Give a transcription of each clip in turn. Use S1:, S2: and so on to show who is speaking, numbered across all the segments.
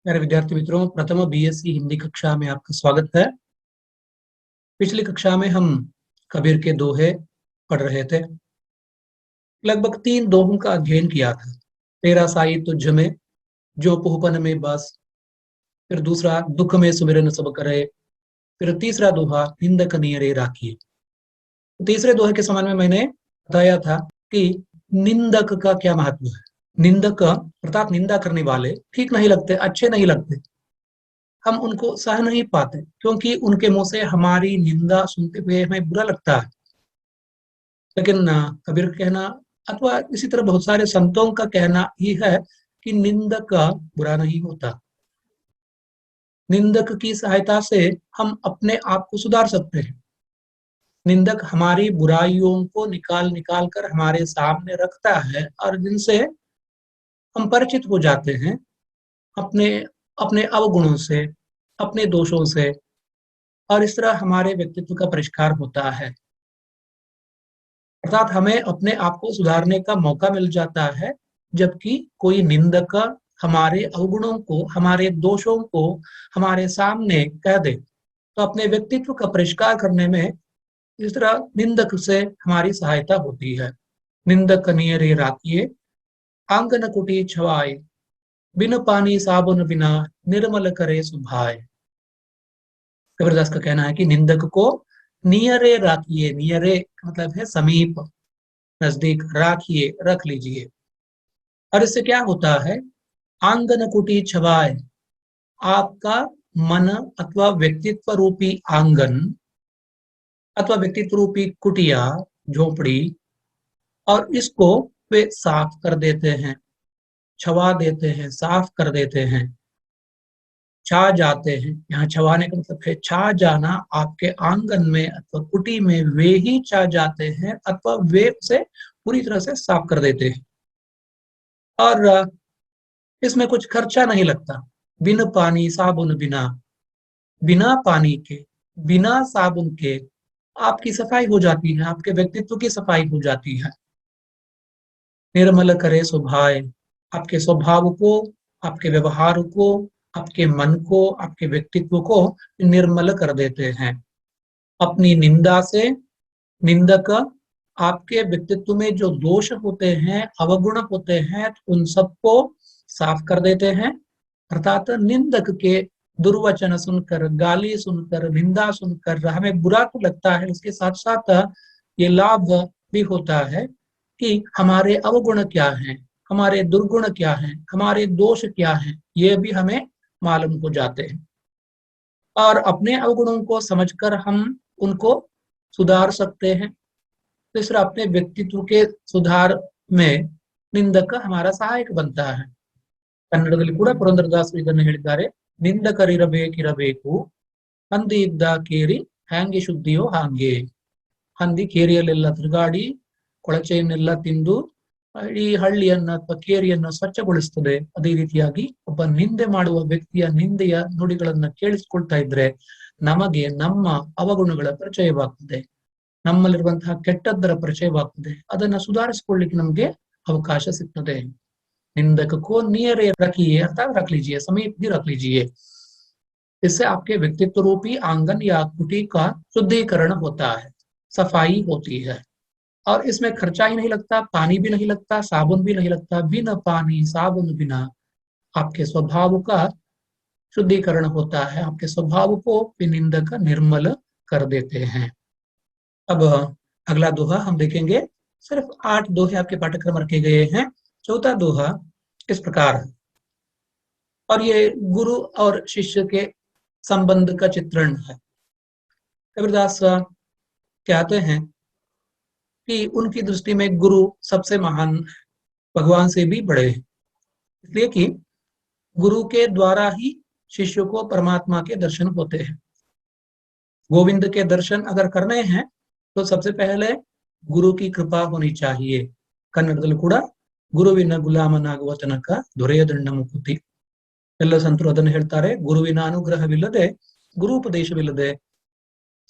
S1: मेरे विद्यार्थी मित्रों, प्रथम बीएससी हिंदी कक्षा में आपका स्वागत है। पिछली कक्षा में हम कबीर के दोहे पढ़ रहे थे। लगभग 3 दोहों का अध्ययन किया था। तेरा साई तुझ में, जो पुहपन में बस। फिर दूसरा, दुख में सुमिरन सब करे। फिर तीसरा दोहा, निंदक नियरे राखिए। तीसरे दोहे के समान में मैंने बताया था कि निंदक का क्या महत्व है। निंदक अर्थात निंदा करने वाले ठीक नहीं लगते, अच्छे नहीं लगते। हम उनको सह नहीं पाते क्योंकि उनके मुंह से हमारी निंदा सुनते हुए हमें बुरा लगता है। लेकिन कबीर का कहना अथवा इसी तरह बहुत सारे संतों का कहना ही है कि निंदक बुरा नहीं होता। निंदक की सहायता से हम अपने आप को सुधार सकते हैं। निंदक हमारी बुराइयों को निकाल निकाल कर हमारे सामने रखता है और जिनसे हम परिचित हो जाते हैं, अपने अपने अवगुणों से, अपने दोषों से, और इस तरह हमारे व्यक्तित्व का परिष्कार होता है। अर्थात हमें अपने आप को सुधारने का मौका मिल जाता है। जबकि कोई निंदक हमारे अवगुणों को, हमारे दोषों को हमारे सामने कह दे, तो अपने व्यक्तित्व का परिष्कार करने में इस तरह निंदक से हमारी सहायता होती है। निंदक नियरे राखिए, आंगन कुटी छवाए। बिन पानी साबुन बिना, निर्मल करे सुभाए। कबीरदास का कहना है कि निंदक को नियरे राखिए। नियरे मतलब है समीप, नजदीक, राखिए, रख लीजिए। और इससे क्या होता है? आंगन कुटी छवाए, आपका मन अथवा व्यक्तित्व रूपी आंगन अथवा व्यक्तित्व रूपी कुटिया, झोपड़ी, और इसको वे साफ कर देते हैं, छवा देते हैं, साफ कर देते हैं, छा जाते हैं। यहाँ छवाने का मतलब है छा जाना। आपके आंगन में अथवा कुटी में वे ही छा जाते हैं अथवा वे उसे पूरी तरह से साफ कर देते हैं। और इसमें कुछ खर्चा नहीं लगता। बिन पानी साबुन बिना, बिना पानी के, बिना साबुन के आपकी सफाई हो जाती है, आपके व्यक्तित्व की सफाई हो जाती है। निर्मल करे स्वभाव, आपके स्वभाव को, आपके व्यवहार को, आपके मन को, आपके व्यक्तित्व को निर्मल कर देते हैं। अपनी निंदा से निंदक आपके व्यक्तित्व में जो दोष होते हैं, अवगुण होते हैं, उन सबको साफ कर देते हैं। अर्थात निंदक के दुर्वचन सुनकर, गाली सुनकर, निंदा सुनकर हमें बुरा तो लगता है, उसके साथ साथ ये लाभ भी होता है कि हमारे अवगुण क्या हैं, हमारे दुर्गुण क्या हैं, हमारे दोष क्या हैं, ये भी हमें मालूम हो जाते हैं। और अपने अवगुणों को समझकर हम उनको सुधार सकते हैं। तीसरा, अपने व्यक्तित्व के सुधार में निंदक हमारा सहायक बनता है। ಕನ್ನಡದಲ್ಲಿ ಕೂಡ ಪುರಂದರದಾಸರು ಇದನ್ನು ಹೇಳಿದ್ದಾರೆ. ನಿಂದಕರಿರಬೇಕಿರಬೇಕು, ಹಂದಿ ಇದ್ದ ಕೇರಿ ಹ್ಯಾಂಗೆ ಶುದ್ಧಿಯೋ ಹಾಂಗೆ. ಹಂದಿ ಕೇರಿಯಲ್ಲೆಲ್ಲ ತಿರುಗಾಡಿ ಕೊಳಚೆಯನ್ನೆಲ್ಲ ತಿಂದು ಇಡೀ ಹಳ್ಳಿಯನ್ನ ಅಥವಾ ಕೇರಿಯನ್ನ ಸ್ವಚ್ಛಗೊಳಿಸ್ತದೆ. ಅದೇ ರೀತಿಯಾಗಿ ಒಬ್ಬ ನಿಂದೆ ಮಾಡುವ ವ್ಯಕ್ತಿಯ ನಿಂದೆಯ ನುಡಿಗಳನ್ನ ಕೇಳಿಸಿಕೊಳ್ತಾ ಇದ್ರೆ ನಮಗೆ ನಮ್ಮ ಅವಗುಣಗಳ ಪರಿಚಯವಾಗ್ತದೆ, ನಮ್ಮಲ್ಲಿರುವಂತಹ ಕೆಟ್ಟದ್ದರ ಪರಿಚಯವಾಗ್ತದೆ. ಅದನ್ನ ಸುಧಾರಿಸಿಕೊಳ್ಳಿಕ್ಕೆ ನಮಗೆ ಅವಕಾಶ ಸಿಗ್ತದೆ। निंदक को नियर रखिए, अर्थात रख लीजिए, समीप भी रख लीजिए। इससे आपके व्यक्तित्व रूपी आंगन या कुटी का शुद्धिकरण होता है, सफाई होती है। और इसमें खर्चा ही नहीं लगता, पानी भी नहीं लगता, साबुन भी नहीं लगता। बिना पानी साबुन बिना आपके स्वभाव का शुद्धिकरण होता है, आपके स्वभाव को निंदक निर्मल कर देते हैं। अब अगला दोहा हम देखेंगे। सिर्फ 8 दोहे आपके पाठ्यक्रम रखे गए हैं। चौथा दोहा इस प्रकार है, और ये गुरु और शिष्य के संबंध का चित्रण है। कबीरदास कहते हैं कि उनकी दृष्टि में गुरु सबसे महान, भगवान से भी बड़े हैं, इसलिए कि गुरु के द्वारा ही शिष्य को परमात्मा के दर्शन होते हैं। गोविंद के दर्शन अगर करने हैं तो सबसे पहले गुरु की कृपा होनी चाहिए। कन्नडदಲ್ಲೂ ಕೂಡ ಗುರುವಿನ ಗುಲಾಮನಾಗುವ ತನಕ ದೊರೆಯದಣ್ಣ ಮುಕುತಿ. ಎಲ್ಲ ಸಂತರು ಅದನ್ನು ಹೇಳ್ತಾರೆ. ಗುರುವಿನ ಅನುಗ್ರಹವಿಲ್ಲದೆ, ಗುರುಪದೇಶವಿಲ್ಲದೆ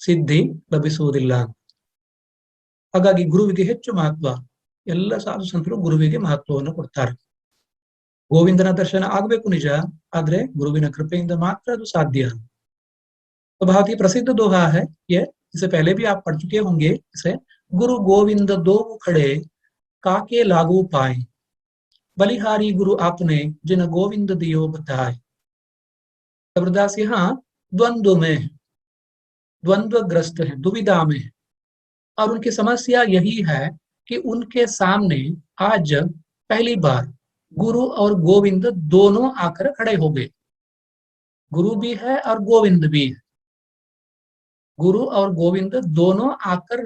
S1: ಸಿದ್ಧಿ ಲಭಿಸುವುದಿಲ್ಲ. ಹಾಗಾಗಿ ಗುರುವಿಗೆ ಹೆಚ್ಚು ಮಹತ್ವ. ಎಲ್ಲ ಸಾಧು ಸಂತರು ಗುರುವಿಗೆ ಮಹತ್ವವನ್ನು ಕೊಡ್ತಾರೆ. ಗೋವಿಂದನ ದರ್ಶನ ಆಗಬೇಕು ನಿಜ, ಆದ್ರೆ ಗುರುವಿನ ಕೃಪೆಯಿಂದ ಮಾತ್ರ ಅದು ಸಾಧ್ಯ। तो बहुत ही प्रसिद्ध दोहा है ये, इससे पहले भी आप पढ़ चुके होंगे इसे। गुरु गोविंद दो खड़े, काके लागू पाए, बलिहारी गुरु आपने, जिन गोविंद दियो बताए। कबीरदास यहाँ द्वंद्व में, द्वंद्वग्रस्त है, दुविधा में है, और उनकी समस्या यही है कि उनके सामने आज पहली बार गुरु और गोविंद दोनों आकर खड़े हो गए। गुरु भी है और गोविंद भी है। गुरु और गोविंद दोनों आकर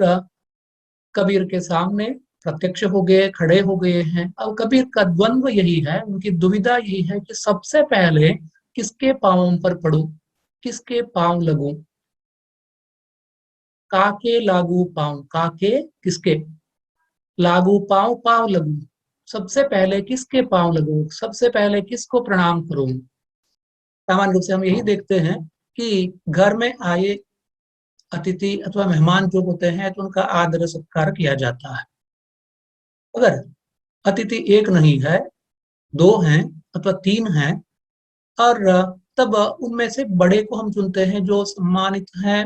S1: कबीर के सामने प्रत्यक्ष हो गए, खड़े हो गए हैं। अब कबीर का द्वंद्व यही है, उनकी दुविधा यही है कि सबसे पहले किसके पांवों पर पड़ूं, किसके पांव लगूं। काके लागू पांव, काके किसके, लागू पांव, पांव लगू, सबसे पहले किसके पांव लगूं, सबसे पहले किसको प्रणाम करूं। सामान्य रूप से हम यही देखते हैं कि घर में आए अतिथि अथवा मेहमान जो होते हैं तो उनका आदर सत्कार किया जाता है। अगर अतिथि एक नहीं है, दो हैं अथवा तीन हैं, और तब उनमें से बड़े को हम चुनते हैं जो सम्मानित हैं,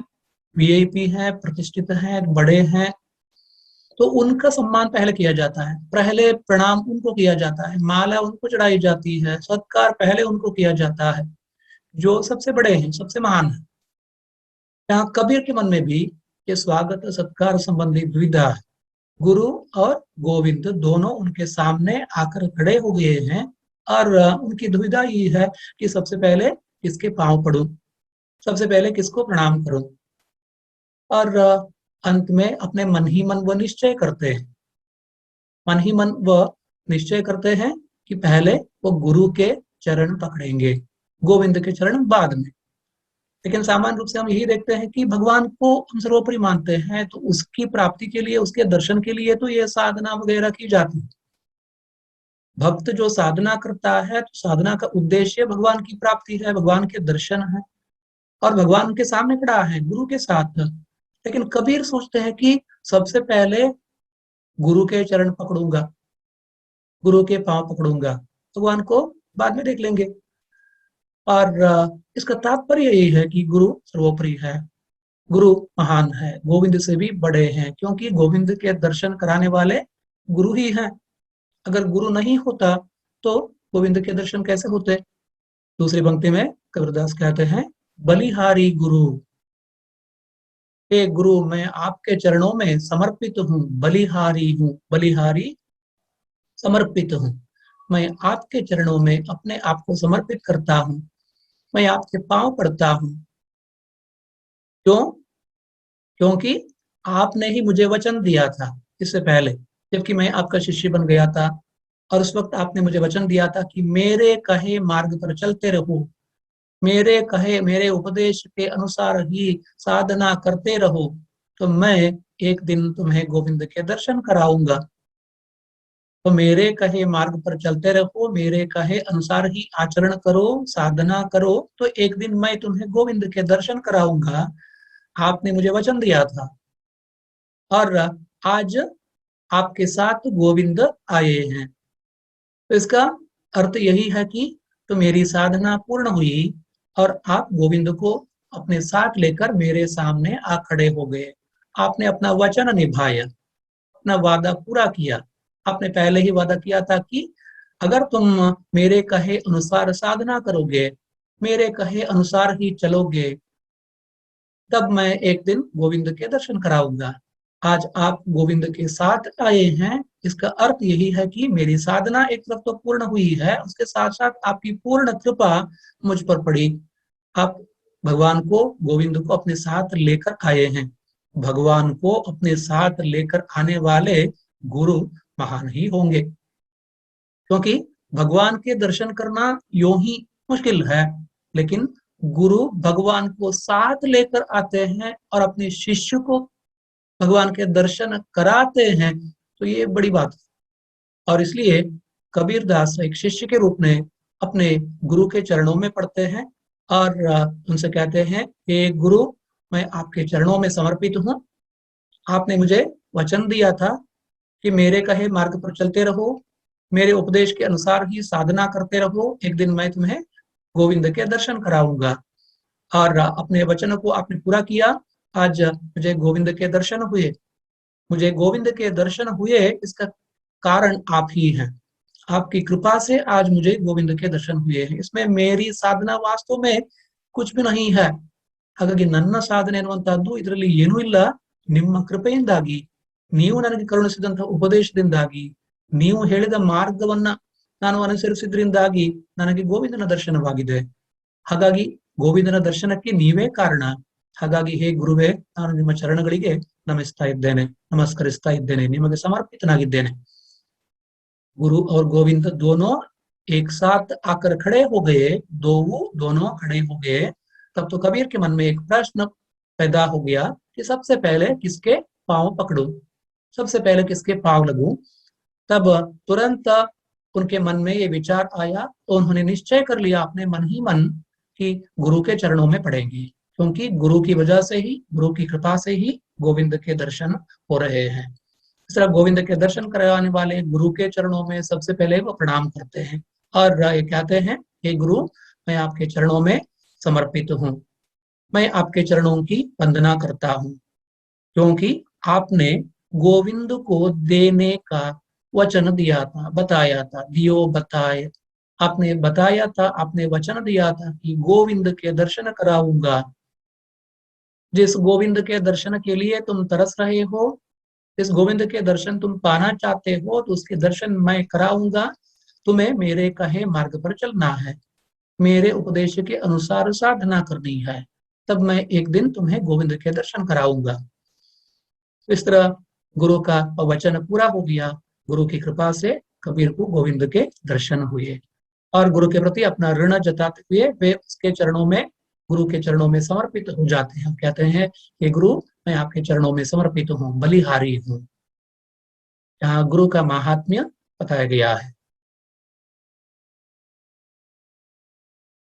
S1: वीआईपी हैं, प्रतिष्ठित हैं, बड़े हैं, तो उनका सम्मान पहले किया जाता है। पहले प्रणाम उनको किया जाता है, माला उनको चढ़ाई जाती है, सत्कार पहले उनको किया जाता है, जो सबसे बड़े हैं, सबसे महान है। यहाँ कबीर के मन में भी ये स्वागत सत्कार संबंधी दुविधा है। गुरु और गोविंद दोनों उनके सामने आकर खड़े हो गए हैं, और उनकी दुविधा ये है कि सबसे पहले किसके पांव पड़ूं, सबसे पहले किसको प्रणाम करूं। और अंत में अपने मन ही मन वो निश्चय करते हैं, मन ही मन वो निश्चय करते हैं कि पहले वो गुरु के चरण पकड़ेंगे, गोविंद के चरण बाद में। लेकिन सामान्य रूप से हम यही देखते हैं कि भगवान को हम सर्वोपरि मानते हैं, तो उसकी प्राप्ति के लिए, उसके दर्शन के लिए तो ये साधना वगैरह की जाती है। भक्त जो साधना करता है तो साधना का उद्देश्य भगवान की प्राप्ति है, भगवान के दर्शन है, और भगवान के सामने खड़ा है गुरु के साथ। लेकिन कबीर सोचते हैं कि सबसे पहले गुरु के चरण पकड़ूंगा, गुरु के पांव पकड़ूंगा, भगवान को बाद में देख लेंगे। और इसका तात्पर्य यही है कि गुरु सर्वोपरि है, गुरु महान है, गोविंद से भी बड़े हैं, क्योंकि गोविंद के दर्शन कराने वाले गुरु ही हैं। अगर गुरु नहीं होता तो गोविंद के दर्शन कैसे होते। दूसरी पंक्ति में कबीरदास कहते हैं, बलिहारी गुरु, हे गुरु मैं आपके चरणों में समर्पित हूँ, बलिहारी हूँ, बलिहारी समर्पित हूँ, मैं आपके चरणों में अपने आप को समर्पित करता हूँ, मैं आपके पांव पड़ता हूँ। क्यों? क्योंकि आपने ही मुझे वचन दिया था इससे पहले, जबकि मैं आपका शिष्य बन गया था, और उस वक्त आपने मुझे वचन दिया था कि मेरे कहे मार्ग पर चलते रहो, मेरे कहे, मेरे उपदेश के अनुसार ही साधना करते रहो, तो मैं एक दिन तुम्हें गोविंद के दर्शन कराऊंगा। तो मेरे कहे मार्ग पर चलते रहो, मेरे कहे अनुसार ही आचरण करो, साधना करो, तो एक दिन मैं तुम्हें गोविंद के दर्शन कराऊंगा। आपने मुझे वचन दिया था, और आज आपके साथ गोविंद आए हैं। तो इसका अर्थ यही है कि तो मेरी साधना पूर्ण हुई और आप गोविंद को अपने साथ लेकर मेरे सामने आ खड़े हो गए। आपने अपना वचन निभाया, अपना वादा पूरा किया। आपने पहले ही वादा किया था कि अगर तुम मेरे कहे अनुसार साधना करोगे, मेरे कहे अनुसार ही चलोगे, तब मैं एक दिन गोविंद के दर्शन कराऊंगा। आज आप गोविंद के साथ आए हैं, इसका अर्थ यही है कि मेरी साधना एक तरफ तो पूर्ण हुई है, उसके साथ साथ आपकी पूर्ण कृपा मुझ पर पड़ी। आप भगवान को, गोविंद को अपने साथ लेकर आए हैं। भगवान को अपने साथ लेकर आने वाले गुरु महान ही होंगे, क्योंकि भगवान के दर्शन करना यूं ही मुश्किल है, लेकिन गुरु भगवान को साथ लेकर आते हैं और अपने शिष्य को भगवान के दर्शन कराते हैं, तो ये बड़ी बात है। और इसलिए कबीरदास एक शिष्य के रूप में अपने गुरु के चरणों में पड़ते हैं और उनसे कहते हैं, हे गुरु मैं आपके चरणों में समर्पित हूँ। आपने मुझे वचन दिया था कि मेरे कहे मार्ग पर चलते रहो, मेरे उपदेश के अनुसार ही साधना करते रहो, एक दिन मैं तुम्हें गोविंद के दर्शन कराऊंगा। और अपने वचन को आपने पूरा किया, आज मुझे गोविंद के दर्शन हुए। मुझे गोविंद के दर्शन हुए इसका कारण आप ही हैं। आपकी कृपा से आज मुझे गोविंद के दर्शन हुए हैं। इसमें मेरी साधना वास्तव में कुछ भी नहीं है। ಹಾಗಾಗಿ ನನ್ನ ಸಾಧನೆ ಅನ್ನುವಂತಹದ್ದು ಇದರಲ್ಲಿ ಏನೂ ಇಲ್ಲ, ನಿಮ್ಮ ಕೃಪೆಯಿಂದಾಗಿ, ನೀವು ನನಗೆ ಕರುಣಿಸಿದಂತಹ ಉಪದೇಶದಿಂದಾಗಿ, ನೀವು ಹೇಳಿದ ಮಾರ್ಗವನ್ನ ನಾನು ಅನುಸರಿಸಿದ್ರಿಂದಾಗಿ ನನಗೆ ಗೋವಿಂದನ ದರ್ಶನವಾಗಿದೆ. ಹಾಗಾಗಿ ಗೋವಿಂದನ ದರ್ಶನಕ್ಕೆ ನೀವೇ ಕಾರಣ. ಹಾಗಾಗಿ ಹೇ ಗುರುವೇ, ನಾನು ನಿಮ್ಮ ಚರಣಗಳಿಗೆ ನಮಸ್ಕರಿಸ್ತಾ ಇದ್ದೇನೆ, ನಿಮಗೆ ಸಮರ್ಪಿತನಾಗಿದ್ದೇನೆ। गुरु और गोविंद दोनों एक साथ आकर खड़े हो गए, दोनों खड़े हो गए। तब तो कबीर के मन में एक प्रश्न पैदा हो गया कि सबसे पहले किसके पांव पकड़ूं, सबसे पहले किसके पांव लगूं। तब तुरंत उनके मन में ये विचार आया, तो उन्होंने निश्चय कर लिया अपने मन ही मन कि गुरु के चरणों में पड़ेंगे, क्योंकि गुरु की वजह से ही, गुरु की कृपा से ही गोविंद के दर्शन हो रहे हैं। इस तरह गोविंद के दर्शन कराने वाले गुरु के चरणों में सबसे पहले वो प्रणाम करते हैं और ये कहते हैं, हे गुरु, मैं आपके चरणों में समर्पित हूँ, मैं आपके चरणों की वंदना करता हूँ, क्योंकि आपने गोविंद को देने का वचन दिया था, बताया था, दियो बताए, आपने बताया था, आपने वचन दिया था कि गोविंद के दर्शन कराऊंगा। जिस गोविंद के दर्शन के लिए तुम तरस रहे हो, इस गोविंद के दर्शन तुम पाना चाहते हो, तो उसके दर्शन मैं कराऊंगा। तुम्हें मेरे कहे मार्ग पर चलना है, मेरे उपदेश के अनुसार साधना करनी है, तब मैं एक दिन तुम्हें गोविंद के दर्शन कराऊंगा। इस तरह गुरु का वचन पूरा हो गया। गुरु की कृपा से कबीर को गोविंद के दर्शन हुए और गुरु के प्रति अपना ऋण जताते हुए वे उसके चरणों में, गुरु के चरणों में समर्पित हो जाते हैं। कहते हैं कि गुरु, मैं आपके चरणों में समर्पित हूँ, बलिहारी हूँ। यहाँ गुरु का महात्म्य बताया गया है।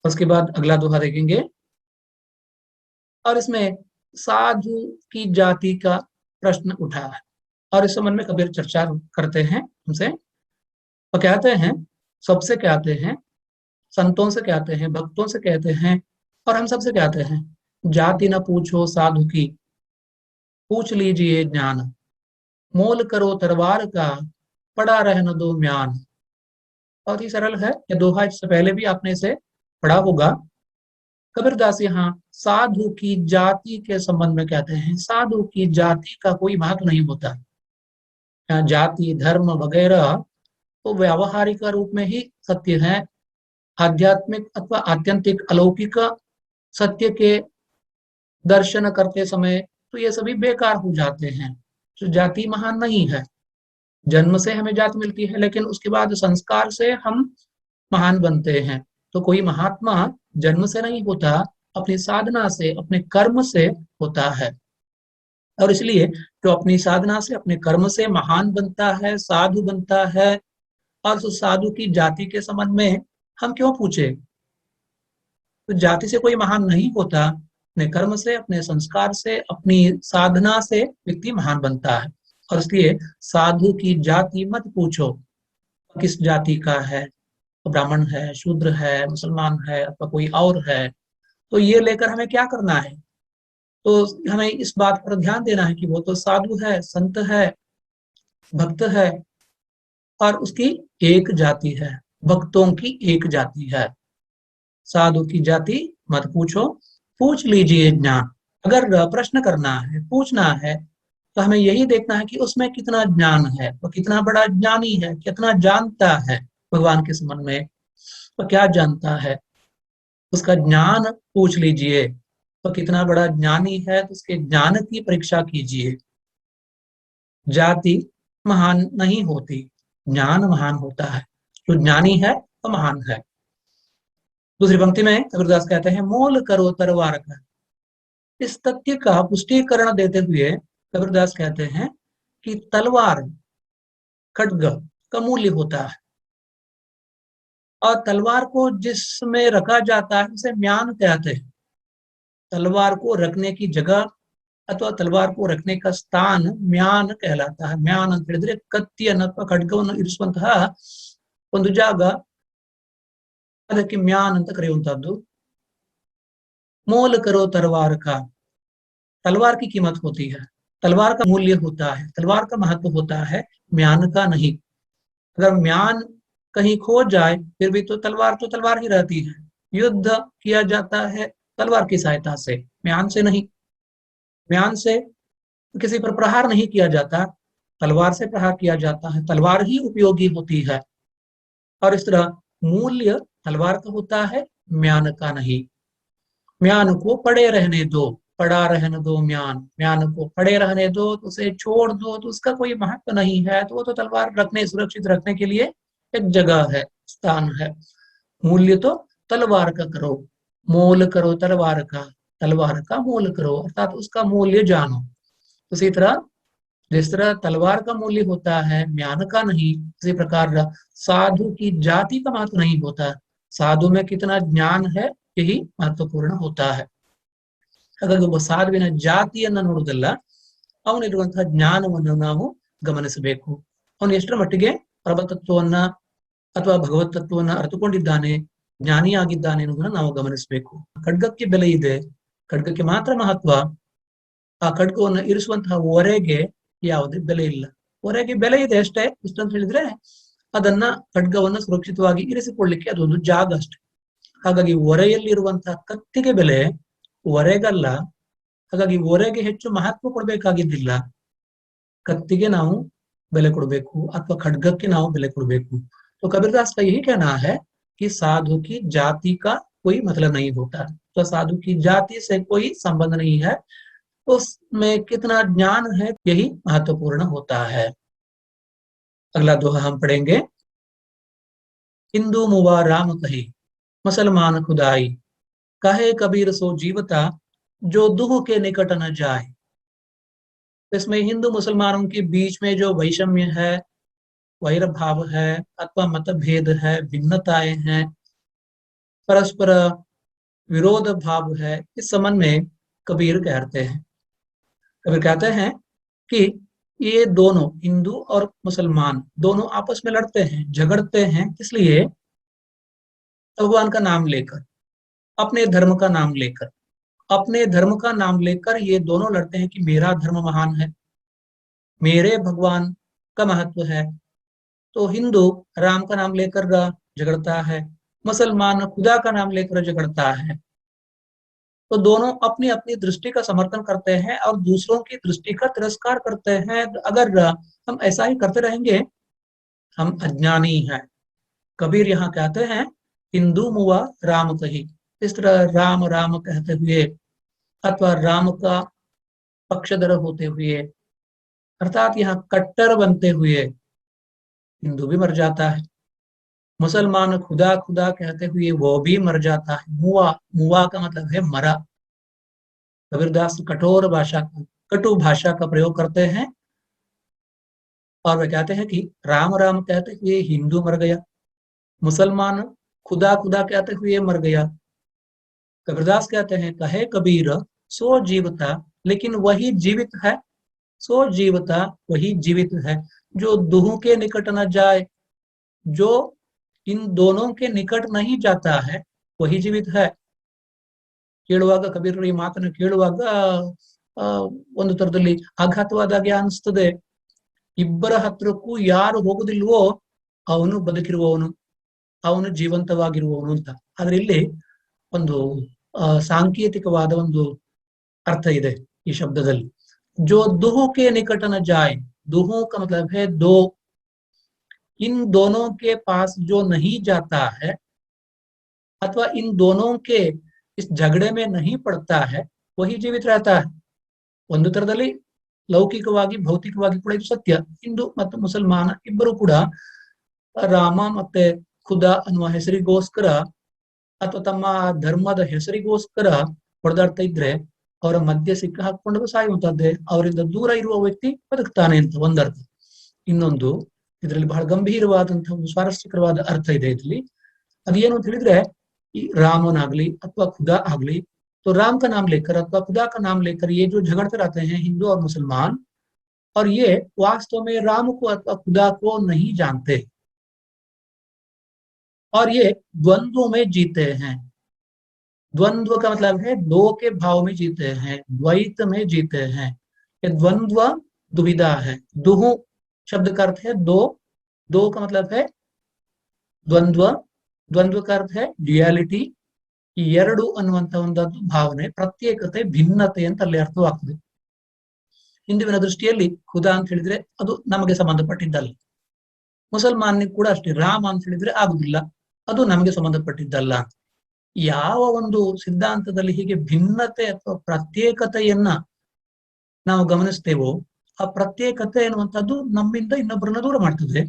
S1: उसके बाद अगला दोहा देखेंगे और इसमें साधु की जाति का प्रश्न उठा है और इस संबंध में कबीर चर्चा करते हैं हमसे। तो कहते हैं, सबसे कहते हैं, संतों से कहते हैं, भक्तों से कहते हैं और हम सबसे कहते हैं, जाति न पूछो साधु की, पूछ लीजिए ज्ञान, मोल करो तरवार का, पड़ा रहने दो म्यान। बहुत ही सरल है ये दोहा, इससे पहले भी आपने इसे पढ़ा होगा। कबीरदास यहाँ साधु की जाति के संबंध में कहते हैं, साधु की जाति का कोई महत्व नहीं होता। जाति धर्म वगैरह तो व्यावहारिक रूप में ही सत्य है, आध्यात्मिक अथवा आत्यंतिक अलौकिक सत्य के दर्शन करते समय तो ये सभी बेकार हो जाते हैं। तो जाति महान नहीं है, जन्म से हमें जाति मिलती है, लेकिन उसके बाद संस्कार से हम महान बनते हैं। तो कोई महात्मा जन्म से नहीं होता, अपनी साधना से, अपने कर्म से होता है। और इसलिए जो अपनी साधना से, अपने कर्म से महान बनता है, साधु बनता है, और उस साधु की जाति के संबंध में हम क्यों पूछे? तो जाति से कोई महान नहीं होता, अपने कर्म से, अपने संस्कार से, अपनी साधना से व्यक्ति महान बनता है। और इसलिए साधु की जाति मत पूछो, किस जाति का है, ब्राह्मण है, शूद्र है, मुसलमान है अथवा कोई और है, तो ये लेकर हमें क्या करना है? तो हमें इस बात पर ध्यान देना है कि वो तो साधु है, संत है, भक्त है और उसकी एक जाति है, भक्तों की एक जाति है। साधु की जाति मत पूछो, पूछ लीजिए ज्ञान। अगर प्रश्न करना है, पूछना है, तो हमें यही देखना है कि उसमें कितना ज्ञान है, वो कितना बड़ा ज्ञानी है, कितना जानता है भगवान के संबंध में, वो क्या जानता है, उसका ज्ञान पूछ लीजिए। तो कितना बड़ा ज्ञानी है तो उसके ज्ञान की परीक्षा कीजिए। जाति महान नहीं होती, ज्ञान महान होता है। जो ज्ञानी है तो महान है। दूसरी पंक्ति में कबीरदास कहते हैं, मोल करो तरवार का। इस तथ्य का पुष्टिकरण देते हुए कबीरदास कहते हैं कि तलवार, खड्ग का मूल्य होता है और तलवार को जिसमें रखा जाता है उसे म्यान कहते हैं। तलवार को रखने की जगह ಅಥವಾ ತಲವಾರ್ को रखने का स्थान म्यान कहलाता है। म्यान ಅಂತ ಹೇಳಿದ್ರೆ ಕತ್ತಿಯನ್ನು ಅಥವಾ ಖಡ್ಗವನ್ನು ಇರಿಸುವಂತಹ ಒಂದು ಜಾಗ, ಅದಕ್ಕೆ म्यान ಅಂತ ಕರೆಯುವಂತದ್ದು। मोल करो तलवार का, तलवार की कीमत होती है, तलवार का मूल्य होता है, तलवार का महत्व होता है, म्यान का नहीं। अगर म्यान कहीं खो जाए फिर भी तो तलवार ही रहती है। युद्ध किया जाता है तलवार की सहायता से, म्यान से नहीं। म्यान से किसी पर प्रहार नहीं किया जाता, तलवार से प्रहार किया जाता है, तलवार ही उपयोगी होती है। और इस तरह मूल्य तलवार का होता है, म्यान का नहीं। म्यान को पड़े रहने दो, पड़ा रहने दो म्यान, म्यान को पड़े रहने दो, तो उसे छोड़ दो तो उसका कोई महत्व नहीं है, तो वो तो तलवार रखने, सुरक्षित रखने के लिए एक जगह है, स्थान है। मूल्य तो तलवार का करो, मोल करो तलवार का मोल करो, अर्थात उसका मूल्य जानो। उसी तरह जिस तरह तलवार का मूल्य होता है, म्यान का नहीं, इसी प्रकार साधु की जाति का महत्व नहीं होता। साधु में कितना ज्ञान है यही महत्वपूर्ण होता है। ಹಾಗಾಗಿ ಒಬ್ಬ ಸಾಧುವಿನ ಜಾತಿಯನ್ನ ನೋಡುವುದಲ್ಲ, ಅವನಿರುವಂತಹ ಜ್ಞಾನವನ್ನು ನಾವು ಗಮನಿಸಬೇಕು। ಅವನು ಎಷ್ಟರ ಮಟ್ಟಿಗೆ ಪರಮತತ್ವವನ್ನ ಅಥವಾ ಭಗವತ್ ತತ್ವವನ್ನ ಅರ್ಥಕೊಂಡಿದ್ದಾನೆ, ಜ್ಞಾನಿಯಾಗಿದ್ದಾನೆ ಅನ್ನೋದನ್ನ ನಾವು ಗಮನಿಸಬೇಕು। ಖಡ್ಗಕ್ಕೆ ಬೆಲೆ ಇದೆ, ಖಡ್ಗಕ್ಕೆ ಮಾತ್ರ ಮಹತ್ವ, ಆ ಖಡ್ಗವನ್ನು ಇರಿಸುವಂತಹ ಒರೆಗೆ ಯಾವುದೇ ಬೆಲೆ ಇಲ್ಲ। ಒರೆಗೆ ಬೆಲೆ ಇದೆ ಅಷ್ಟೇ, ಇಷ್ಟಂತ ಹೇಳಿದ್ರೆ ಅದನ್ನ ಖಡ್ಗವನ್ನ ಸುರಕ್ಷಿತವಾಗಿ ಇರಿಸಿಕೊಳ್ಳಿಕ್ಕೆ ಅದೊಂದು ಜಾಗ ಅಷ್ಟೇ। ಹಾಗಾಗಿ ಒರೆಯಲ್ಲಿರುವಂತಹ ಕತ್ತಿಗೆ ಬೆಲೆ, ಒರೆಗಲ್ಲ। ಹಾಗಾಗಿ ಒರೆಗೆ ಹೆಚ್ಚು ಮಹತ್ವ ಕೊಡಬೇಕಾಗಿದ್ದಿಲ್ಲ, ಕತ್ತಿಗೆ ನಾವು ಬೆಲೆ ಕೊಡಬೇಕು ಅಥವಾ ಖಡ್ಗಕ್ಕೆ ನಾವು ಬೆಲೆ ಕೊಡಬೇಕು। तो कबीरदास का यही कहना है कि साधु की जाति का कोई मतलब नहीं होता, तो साधु की जाति से कोई संबंध नहीं है, उसमें कितना ज्ञान है यही महत्वपूर्ण होता है। अगला दोहा हम पढ़ेंगे। हिंदू मुआ राम कही, मुसलमान खुदाई, कहे कबीर सो जीवता, जो दुह के निकट न जाए। इसमें हिंदू मुसलमानों के बीच में जो वैषम्य है, वैर भाव है अथवा मतभेद है, भिन्नताएं हैं, परस्पर विरोध भाव है, इस संबंध में कबीर कहते हैं। कबीर कहते हैं कि ये दोनों हिंदू और मुसलमान दोनों आपस में लड़ते हैं, झगड़ते हैं, इसलिए भगवान का नाम लेकर, अपने धर्म का नाम लेकर, अपने धर्म का नाम लेकर ये दोनों लड़ते हैं कि मेरा धर्म महान है, मेरे भगवान का महत्व है। तो हिंदू राम का नाम लेकर झगड़ता है, मुसलमान खुदा का नाम लेकर झगड़ता है। तो दोनों अपनी अपनी दृष्टि का समर्थन करते हैं और दूसरों की दृष्टि का तिरस्कार करते हैं। अगर हम ऐसा ही करते रहेंगे हम अज्ञानी हैं। कबीर यहाँ कहते हैं हिंदू मुआ राम कही, इस तरह राम राम कहते हुए अथवा राम का पक्षधर होते हुए, अर्थात यहाँ कट्टर बनते हुए हिंदू भी मर जाता है, मुसलमान खुदा खुदा कहते हुए वो भी मर जाता है। मुआ, मुआ का मतलब है मरा। कबीरदास कठोर भाषा, कटु भाषा का प्रयोग करते हैं और वे कहते हैं कि राम राम कहते हुए हिंदू मर गया, मुसलमान खुदा खुदा कहते हुए मर गया। कबीरदास कहते हैं कहे कबीर सो जीवता, लेकिन वही जीवित है, सो जीवता वही जीवित है, जो दुह के निकट न जाए, जो इन दोनों के निकट नहीं जाता है वही जीवित है। ಕೇಳುವಾಗ ಕಬೀರರು ಈ ಮಾತನ್ನು ಕೇಳುವಾಗ ಒಂದು ತರದಲ್ಲಿ ಆಘಾತವಾದಾಗೆ ಅನಿಸ್ತದೆ। ಇಬ್ಬರ ಹತ್ರಕ್ಕೂ ಯಾರು ಹೋಗುದಿಲ್ವೋ ಅವನು ಬದುಕಿರುವವನು, ಅವನು ಜೀವಂತವಾಗಿರುವವನು ಅಂತ। ಆದ್ರೆ ಇಲ್ಲಿ ಒಂದು ಸಾಂಕೇತಿಕವಾದ ಒಂದು अर्थ ಇದೆ ಈ ಶಬ್ದದಲ್ಲಿ। जो दुह के निकट न जाए, दुहों का मतलब है दो, इन दोनों के पास जो नहीं जाता है अथवा इन दोनों के इस झगड़े में नहीं पड़ता है वही जीवित रहता है। ಒಂದು ತರದಲ್ಲಿ ಲೌಕಿಕವಾಗಿ ಭೌತಿಕವಾಗಿ ಕೂಡ ಇದು ಸತ್ಯ। ಹಿಂದೂ ಮತ್ತು ಮುಸಲ್ಮಾನ ಇಬ್ಬರು ಕೂಡ ರಾಮ ಮತ್ತೆ ಖುದಾ ಅನ್ನುವ ಹೆಸರಿಗೋಸ್ಕರ ಅಥವಾ ತಮ್ಮ ಧರ್ಮದ ಹೆಸರಿಗೋಸ್ಕರ ಹೊಡೆದಾಡ್ತಾ ಇದ್ರೆ ಅವರ ಮಧ್ಯೆ ಸಿಕ್ಕ ಹಾಕೊಂಡು ಸಾಯುವಂತದ್ದೇ, ಅವರಿಂದ ದೂರ ಇರುವ ವ್ಯಕ್ತಿ ಬದುಕ್ತಾನೆ ಅಂತ ಒಂದರ್ಥ। ಇನ್ನೊಂದು ಇದರಲ್ಲಿ ಬಹಳ ಗಂಭೀರವಾದಂತಹ ಒಂದು ಸ್ವಾರಸ್ಯಕರವಾದ ಅರ್ಥ ಇದೆ ಇದರಲ್ಲಿ। ಅದೇನು ಅಂತ ಹೇಳಿದ್ರೆ ಈ ರಾಮನಾಗ್ಲಿ ಅಥವಾ ಖುದಾ ಆಗ್ಲಿ, तो तो राम का नाम लेकर अथवा खुदा का नाम लेकर ये जो झगड़ते रहते हैं हिंदू और मुसलमान, और ये वास्तव में राम को अथवा खुदा को नहीं जानते, और ये द्वंद्व में जीते हैं। द्वंद्व का मतलब है दो के भाव में जीते हैं, द्वैत में जीते हैं। ये द्वंद्व दुविधा है। दुहु शब्द का अर्थ है दो, दो का मतलब है ದ್ವಂದ್ವ, ದ್ವಂದ್ವ का अर्थ है ಡ್ಯುಯಾಲಿಟಿ. ಈ ಎರಡು ಅನ್ನುವಂತ ಒಂದು ಭಾವನೆ, ಪ್ರತ್ಯೇಕತೆ, ಭಿನ್ನತೆ ಅಂತ ಅಲ್ಲಿ ಅರ್ಥವಾಗ್ತದೆ. ಹಿಂದುವಿನ ದೃಷ್ಟಿಯಲ್ಲಿ ಖುದಾ ಅಂತ ಹೇಳಿದ್ರೆ ಅದು ನಮಗೆ ಸಂಬಂಧಪಟ್ಟಿದ್ದಲ್ಲ. ಮುಸಲ್ಮಾನಿಗೆ ಕೂಡ ಅಷ್ಟೇ, ರಾಮ ಅಂತ ಹೇಳಿದ್ರೆ ಆಗುದಿಲ್ಲ, ಅದು ನಮಗೆ ಸಂಬಂಧಪಟ್ಟಿದ್ದಲ್ಲ. ಯಾವ ಒಂದು ಸಿದ್ಧಾಂತದಲ್ಲಿ ಹೀಗೆ ಭಿನ್ನತೆ ಅಥವಾ ಪ್ರತ್ಯೇಕತೆಯನ್ನ ನಾವು ಗಮನಿಸ್ತೇವೋ, ಆ ಪ್ರತ್ಯೇಕತೆ ಎನ್ನುವಂಥದ್ದು ನಮ್ಮಿಂದ ಇನ್ನೊಬ್ಬರನ್ನ ದೂರ ಮಾಡ್ತದೆ.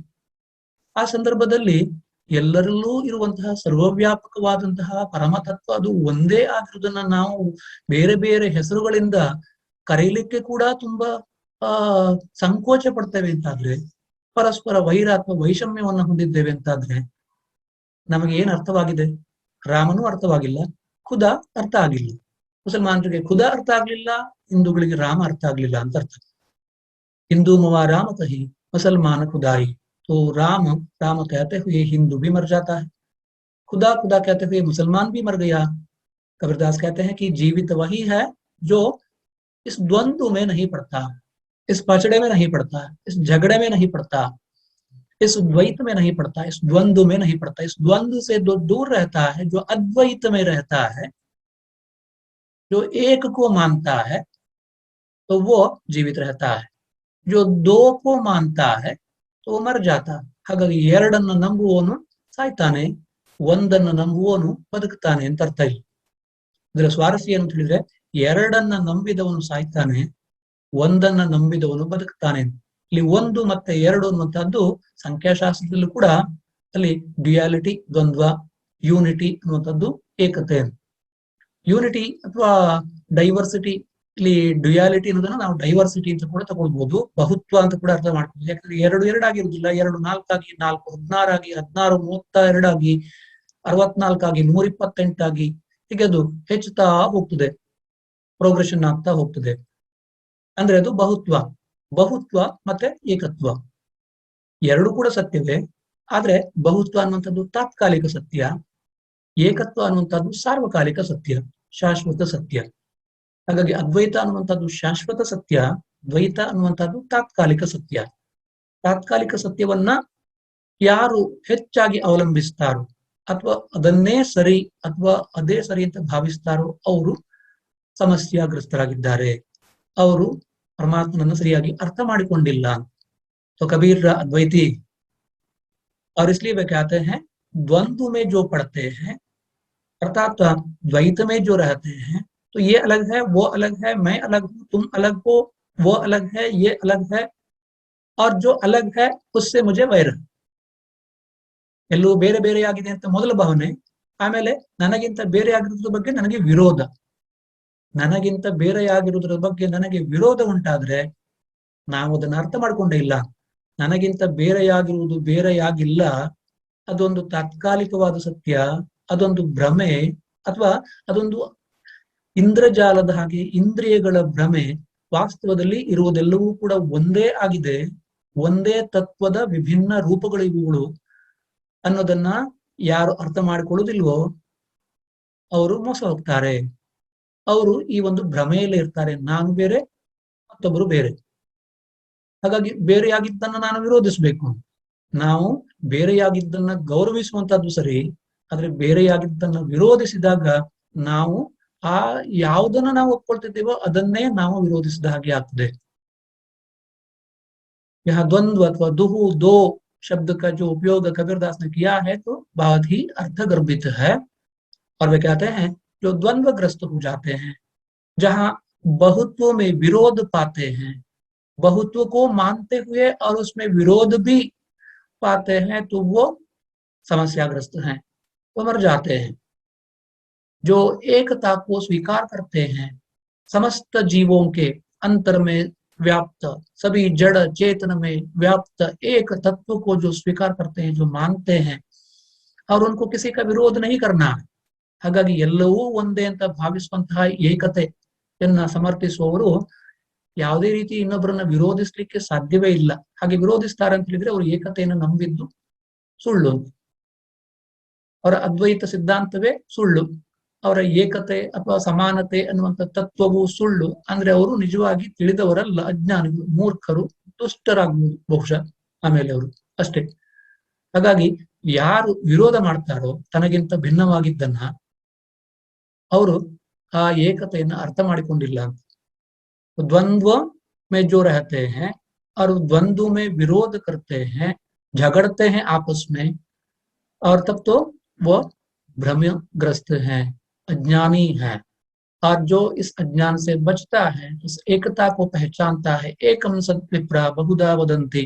S1: ಆ ಸಂದರ್ಭದಲ್ಲಿ ಎಲ್ಲರಲ್ಲೂ ಇರುವಂತಹ ಸರ್ವವ್ಯಾಪಕವಾದಂತಹ ಪರಮತತ್ವ ಅದು ಒಂದೇ ಆಗಿರುವುದನ್ನ ನಾವು ಬೇರೆ ಬೇರೆ ಹೆಸರುಗಳಿಂದ ಕರೀಲಿಕ್ಕೆ ಕೂಡ ತುಂಬಾ ಸಂಕೋಚ ಪಡ್ತೇವೆ ಅಂತಾದ್ರೆ, ಪರಸ್ಪರ ವೈರ ಅಥವಾ ವೈಷಮ್ಯವನ್ನ ಹೊಂದಿದ್ದೇವೆ ಅಂತಾದ್ರೆ ನಮಗೆ ಏನ್ ಅರ್ಥವಾಗಿದೆ? ರಾಮನು ಅರ್ಥವಾಗಿಲ್ಲ, ಖುದಾ ಅರ್ಥ ಆಗಿಲ್ಲ. ಮುಸಲ್ಮಾನರಿಗೆ ಖುದಾ ಅರ್ಥ ಆಗ್ಲಿಲ್ಲ, ಹಿಂದೂಗಳಿಗೆ ರಾಮ ಅರ್ಥ ಆಗ್ಲಿಲ್ಲ ಅಂತ ಅರ್ಥ. हिंदू मवा राम कही, मुसलमान खुदाई. तो राम राम कहते हुए हिंदू भी मर जाता है, खुदा खुदा कहते हुए मुसलमान भी मर गया. कबीरदास कहते हैं कि जीवित वही है जो इस द्वंद्व में नहीं पड़ता, इस पचड़े में नहीं पड़ता, इस झगड़े में नहीं पड़ता, इस द्वैत में नहीं पड़ता, इस द्वंद्व में नहीं पड़ता. इस द्वंद्व से जो दूर रहता है, जो अद्वैत में रहता है, जो एक को मानता है, तो वो जीवित रहता है. जो दो को मानता है तो वो मर जाता. ಹಾಗಾಗಿ ಎರಡನ್ನು ನಂಬುವವನು ಸಾಯ್ತಾನೆ, ಒಂದನ್ನು ನಂಬುವವನು ಬದುಕ್ತಾನೆ ಅಂತ ಅರ್ಥ ಇಲ್ಲ. ಇದರ ಸ್ವಾರಸ್ಯ ಏನು ಹೇಳಿದ್ರೆ, ಎರಡನ್ನ ನಂಬಿದವನು ಸಾಯ್ತಾನೆ, ಒಂದನ್ನ ನಂಬಿದವನು ಬದುಕ್ತಾನೆ. ಇಲ್ಲಿ ಒಂದು ಮತ್ತೆ ಎರಡು ಅನ್ನುವಂಥದ್ದು ಸಂಖ್ಯಾಶಾಸ್ತ್ರದಲ್ಲೂ ಕೂಡ ಅಲ್ಲಿ ಡ್ಯುಯಾಲಿಟಿ, ದ್ವಂದ್ವ, ಯೂನಿಟಿ ಅನ್ನುವಂಥದ್ದು ಏಕತೆ. ಯೂನಿಟಿ ಅಥವಾ ಡೈವರ್ಸಿಟಿ, ಇಲ್ಲಿ ಡ್ಯುಯಾಲಿಟಿ ಅನ್ನೋದನ್ನ ನಾವು ಡೈವರ್ಸಿಟಿ ಅಂತ ಕೂಡ ತಗೊಳ್ಬಹುದು, ಬಹುತ್ವ ಅಂತ ಕೂಡ ಅರ್ಥ ಮಾಡ್ತೀವಿ. ಯಾಕಂದ್ರೆ ಎರಡು ಎರಡಾಗಿರುವುದಿಲ್ಲ, ಎರಡು ನಾಲ್ಕಾಗಿ, ನಾಲ್ಕು 16 ಆಗಿ, 16 32 ಆಗಿ, 64 ಆಗಿ, 128 ಆಗಿ, ಹೀಗೆ ಅದು ಹೆಚ್ಚುತ್ತಾ ಹೋಗ್ತದೆ, ಪ್ರೋಗ್ರೆಷನ್ ಆಗ್ತಾ ಹೋಗ್ತದೆ. ಅಂದ್ರೆ ಅದು ಬಹುತ್ವ. ಬಹುತ್ವ ಮತ್ತೆ ಏಕತ್ವ ಎರಡು ಕೂಡ ಸತ್ಯವೇ, ಆದ್ರೆ ಬಹುತ್ವ ಅನ್ನುವಂಥದ್ದು ತಾತ್ಕಾಲಿಕ ಸತ್ಯ, ಏಕತ್ವ ಅನ್ನುವಂಥದ್ದು ಸಾರ್ವಕಾಲಿಕ ಸತ್ಯ, ಶಾಶ್ವತ ಸತ್ಯ. ಹಾಗಾಗಿ ಅದ್ವೈತ ಅನ್ನುವಂಥದ್ದು ಶಾಶ್ವತ ಸತ್ಯ, ದ್ವೈತ ಅನ್ನುವಂಥದ್ದು ತಾತ್ಕಾಲಿಕ ಸತ್ಯ. ತಾತ್ಕಾಲಿಕ ಸತ್ಯವನ್ನ ಯಾರು ಹೆಚ್ಚಾಗಿ ಅವಲಂಬಿಸ್ತಾರೋ ಅಥವಾ ಅದನ್ನೇ ಸರಿ ಅಥವಾ ಅದೇ ಸರಿ ಅಂತ ಭಾವಿಸ್ತಾರೋ ಅವರು ಸಮಸ್ಯಾಗ್ರಸ್ತರಾಗಿದ್ದಾರೆ, ಅವರು परमात्मा सरियागी अर्थ माडिकोंडिल्ला. तो कबीर अद्वैती, और इसलिए वे कहते हैं द्वंद्व में जो पढ़ते हैं अर्थात द्वैत में जो रहते हैं, तो ये अलग है, वो अलग है, मैं अलग हूं, तुम अलग हो, वो अलग है, ये अलग है, और जो अलग है उससे मुझे वैर. ಎಲ್ಲೂ ಬೇರೆ ಬೇರೆಯಾಗಿದೆ ಅಂತ ಮೊದಲ ಭಾವನೆ, ಆಮೇಲೆ ನನಗಿಂತ ಬೇರೆಯಾಗಿರೋದ್ರ ಬಗ್ಗೆ ನನಗೆ ವಿರೋಧ. ನನಗಿಂತ ಬೇರೆಯಾಗಿರುವುದರ ಬಗ್ಗೆ ನನಗೆ ವಿರೋಧ ಉಂಟಾದ್ರೆ ನಾವು ಅದನ್ನ ಅರ್ಥ ಮಾಡ್ಕೊಂಡೇ ಇಲ್ಲ. ನನಗಿಂತ ಬೇರೆಯಾಗಿರುವುದು ಬೇರೆಯಾಗಿಲ್ಲ, ಅದೊಂದು ತಾತ್ಕಾಲಿಕವಾದ ಸತ್ಯ, ಅದೊಂದು ಭ್ರಮೆ, ಅಥವಾ ಅದೊಂದು ಇಂದ್ರಜಾಲದ ಹಾಗೆ ಇಂದ್ರಿಯಗಳ ಭ್ರಮೆ. ವಾಸ್ತವದಲ್ಲಿ ಇರುವುದೆಲ್ಲವೂ ಕೂಡ ಒಂದೇ ಆಗಿದೆ, ಒಂದೇ ತತ್ವದ ವಿಭಿನ್ನ ರೂಪಗಳು ಇವುಗಳು ಅನ್ನೋದನ್ನ ಯಾರು ಅರ್ಥ ಮಾಡಿಕೊಳ್ಳುವುದಿಲ್ವೋ ಅವರು ಮೋಸ ಹೋಗ್ತಾರೆ. ಅವರು ಈ ಒಂದು ಭ್ರಮೆಯಲ್ಲಿ ಇರ್ತಾರೆ, ನಾನು ಬೇರೆ ಮತ್ತೊಬ್ಬರು ಬೇರೆ. ಹಾಗಾಗಿ ಬೇರೆಯಾಗಿದ್ದನ್ನ ನಾನು ವಿರೋಧಿಸಬೇಕು. ನಾವು ಬೇರೆಯಾಗಿದ್ದನ್ನ ಗೌರವಿಸುವಂತದ್ದು ಸರಿ, ಆದ್ರೆ ಬೇರೆಯಾಗಿದ್ದನ್ನ ವಿರೋಧಿಸಿದಾಗ ನಾವು ಆ ಯಾವುದನ್ನ ನಾವು ಒಪ್ಕೊಳ್ತಿದ್ದೇವೋ ಅದನ್ನೇ ನಾವು ವಿರೋಧಿಸಿದ ಹಾಗೆ ಆಗ್ತದೆ. यहाँ द्वंद्व अथवा दुहु दो शब्द का जो उपयोग कबीरदास ने किया है तो बहुत ही अर्थगर्भित है. और वे कहते हैं जो द्वंद्वग्रस्त हो जाते हैं, जहां बहुत्व में विरोध पाते हैं, बहुत्व को मानते हुए और उसमें विरोध भी पाते हैं, तो वो समस्याग्रस्त हैं, वो मर जाते हैं. जो एकता को स्वीकार करते हैं, समस्त जीवों के अंतर में व्याप्त, सभी जड़ चेतन में व्याप्त एक तत्व को जो स्वीकार करते हैं, जो मानते हैं, और उनको किसी का विरोध नहीं करना है, ಹಾಗಾಗಿ ಎಲ್ಲವೂ ಒಂದೇ ಅಂತ ಭಾವಿಸುವಂತಹ ಏಕತೆಯನ್ನ ಸಮರ್ಥಿಸುವವರು ಯಾವುದೇ ರೀತಿ ಇನ್ನೊಬ್ಬರನ್ನ ವಿರೋಧಿಸ್ಲಿಕ್ಕೆ ಸಾಧ್ಯವೇ ಇಲ್ಲ. ಹಾಗೆ ವಿರೋಧಿಸ್ತಾರೆ ಅಂತ ಹೇಳಿದ್ರೆ ಅವರು ಏಕತೆಯನ್ನು ನಂಬಿದ್ದು ಸುಳ್ಳು. ಅವರ ಅದ್ವೈತ ಸಿದ್ಧಾಂತವೇ ಸುಳ್ಳು. ಅವರ ಏಕತೆ ಅಥವಾ ಸಮಾನತೆ ಅನ್ನುವಂಥ ತತ್ವವು ಸುಳ್ಳು. ಅಂದ್ರೆ ಅವರು ನಿಜವಾಗಿ ತಿಳಿದವರಲ್ಲ, ಅಜ್ಞಾನಿಗಳು, ಮೂರ್ಖರು, ದುಷ್ಟರಾಗ್ಬೋದು ಬಹುಶಃ ಆಮೇಲೆ ಅವರು ಅಷ್ಟೇ. ಹಾಗಾಗಿ ಯಾರು ವಿರೋಧ ಮಾಡ್ತಾರೋ ತನಗಿಂತ ಭಿನ್ನವಾಗಿದ್ದನ್ನ, ಅವರು ಆ ಏಕತೆಯನ್ನ ಅರ್ಥ ಮಾಡಿಕೊಂಡಿಲ್ಲ ಅಂತ. द्वंद्व में जो रहते हैं और द्वंद्व में विरोध करते हैं, झगड़ते हैं आपस में, और तब तो वो भ्रमग्रस्त है, अज्ञानी है। और जो इस अज्ञान से बचता है, उस एकता को पहचानता है, एकम सत् विप्रा ಬಹುಧಾ ವದಂತಿ,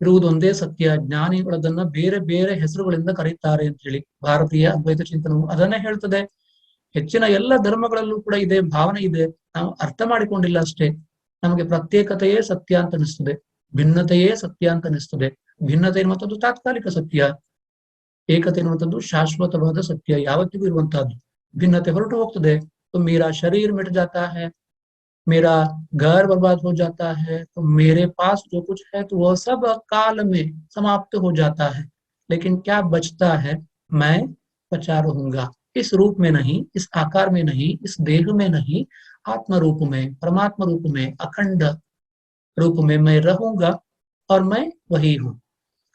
S1: ಇರುವುದೊಂದೇ ಸತ್ಯ, ಜ್ಞಾನಿಗಳದನ್ನ ಬೇರೆ ಬೇರೆ ಹೆಸರುಗಳಿಂದ ಕರೀತಾರೆ ಅಂತ ಹೇಳಿ ಭಾರತೀಯ ಅದ್ವೈತ ಚಿಂತನವು ಅದನ್ನೇ ಹೇಳ್ತದೆ. ಹೆಚ್ಚಿನ ಎಲ್ಲ ಧರ್ಮಗಳಲ್ಲೂ ಕೂಡ ಇದೇ ಭಾವನೆ ಇದೆ. ನಾವು ಅರ್ಥ ಮಾಡಿಕೊಂಡಿಲ್ಲ ಅಷ್ಟೇ. ನಮಗೆ ಪ್ರತ್ಯೇಕತೆಯೇ ಸತ್ಯ ಅಂತ ಅನಿಸ್ತದೆ, ಭಿನ್ನತೆಯೇ ಸತ್ಯ ಅಂತ ಅನಿಸ್ತದೆ. ಭಿನ್ನತೆ ಎನ್ನುವಂಥದ್ದು ತಾತ್ಕಾಲಿಕ ಸತ್ಯ, ಏಕತೆ ಎನ್ನುವಂಥದ್ದು ಶಾಶ್ವತವಾದ ಸತ್ಯ, ಯಾವತ್ತಿಗೂ ಇರುವಂತಹದ್ದು. भिन्नते ಹೊರಟು ಹೋಗ್ತದೆ. तो मेरा शरीर मिट जाता है, मेरा घर बर्बाद हो जाता है, तो मेरे पास जो कुछ है तो वह सब काल में समाप्त हो जाता है, लेकिन क्या बचता है? मैं बचा रहूंगा। इस रूप में नहीं, इस आकार में नहीं, इस देह में नहीं, आत्म रूप में, परमात्मा रूप में, अखंड रूप में मैं रहूंगा, और मैं वही हूँ।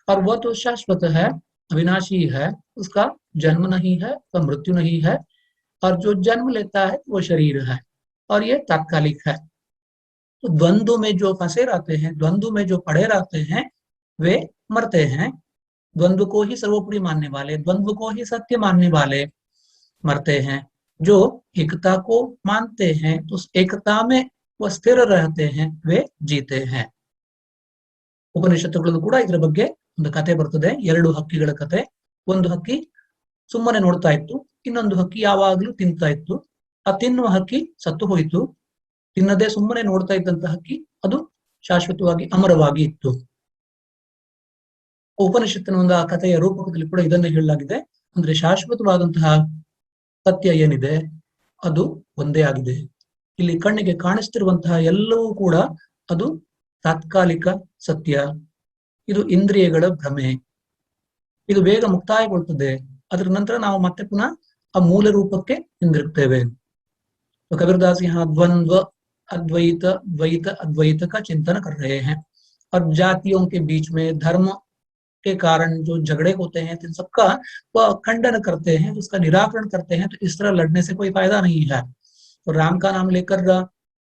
S1: और वह तो शाश्वत है, अविनाशी है, उसका जन्म नहीं है, उसका मृत्यु नहीं है, और जो जन्म लेता है वो शरीर है, और ये तात्कालिक है। तो द्वंद्व में जो फंसे रहते हैं, द्वंद्व में जो पड़े रहते हैं, वे मरते हैं। द्वंद्व को ही सर्वोपरि मानने वाले, द्वंद्व को ही सत्य मानने वाले मरते हैं। जो एकता को मानते हैं, तो उस एकता में वो स्थिर रहते हैं, वे जीते हैं। ಉಪನಿಷತ್ತುಗಳಲ್ಲೂ ಕೂಡ ಇದರ ಬಗ್ಗೆ ಒಂದು ಕತೆ ಬರ್ತದೆ, ಎರಡು ಹಕ್ಕಿಗಳ ಕತೆ. ಒಂದು ಹಕ್ಕಿ ಸುಮ್ಮನೆ ನೋಡ್ತಾ ಇತ್ತು, ಇನ್ನೊಂದು ಹಕ್ಕಿ ಯಾವಾಗ್ಲೂ ತಿಂತಾ ಇತ್ತು. ಆ ತಿನ್ನುವ ಹಕ್ಕಿ ಸತ್ತು ಹೋಯಿತು. ತಿನ್ನದೆ ಸುಮ್ಮನೆ ನೋಡ್ತಾ ಇದ್ದಂತ ಹಕ್ಕಿ ಅದು ಶಾಶ್ವತವಾಗಿ ಅಮರವಾಗಿ ಇತ್ತು. ಉಪನಿಷತ್ತಿನ ಒಂದು ಆ ಕಥೆಯ ರೂಪಕದಲ್ಲಿ ಕೂಡ ಇದನ್ನೇ ಹೇಳಲಾಗಿದೆ. ಅಂದ್ರೆ ಶಾಶ್ವತವಾದಂತಹ ಸತ್ಯ ಏನಿದೆ ಅದು ಒಂದೇ ಆಗಿದೆ. ಇಲ್ಲಿ ಕಣ್ಣಿಗೆ ಕಾಣಿಸ್ತಿರುವಂತಹ ಎಲ್ಲವೂ ಕೂಡ ಅದು ತಾತ್ಕಾಲಿಕ ಸತ್ಯ. ಇದು ಇಂದ್ರಿಯಗಳ ಭ್ರಮೆ. ಇದು ಬೇಗ ಮುಕ್ತಾಯಗೊಳ್ತದೆ. ಅದರ ನಂತರ ನಾವು ಮತ್ತೆ ಪುನಃ ಆ ಮೂಲ ರೂಪಕ್ಕೆ ಹಿಂದಿರುಗ್ತೇವೆ. कबीरदास यहाँ द्वंद्व अद्वैत द्वैत अद्वैत का चिंतन कर रहे हैं, और जातियों के बीच में धर्म के कारण जो झगड़े होते हैं इन सबका वह खंडन करते हैं, उसका निराकरण करते हैं। तो इस तरह लड़ने से कोई फायदा नहीं है। तो राम का नाम लेकर,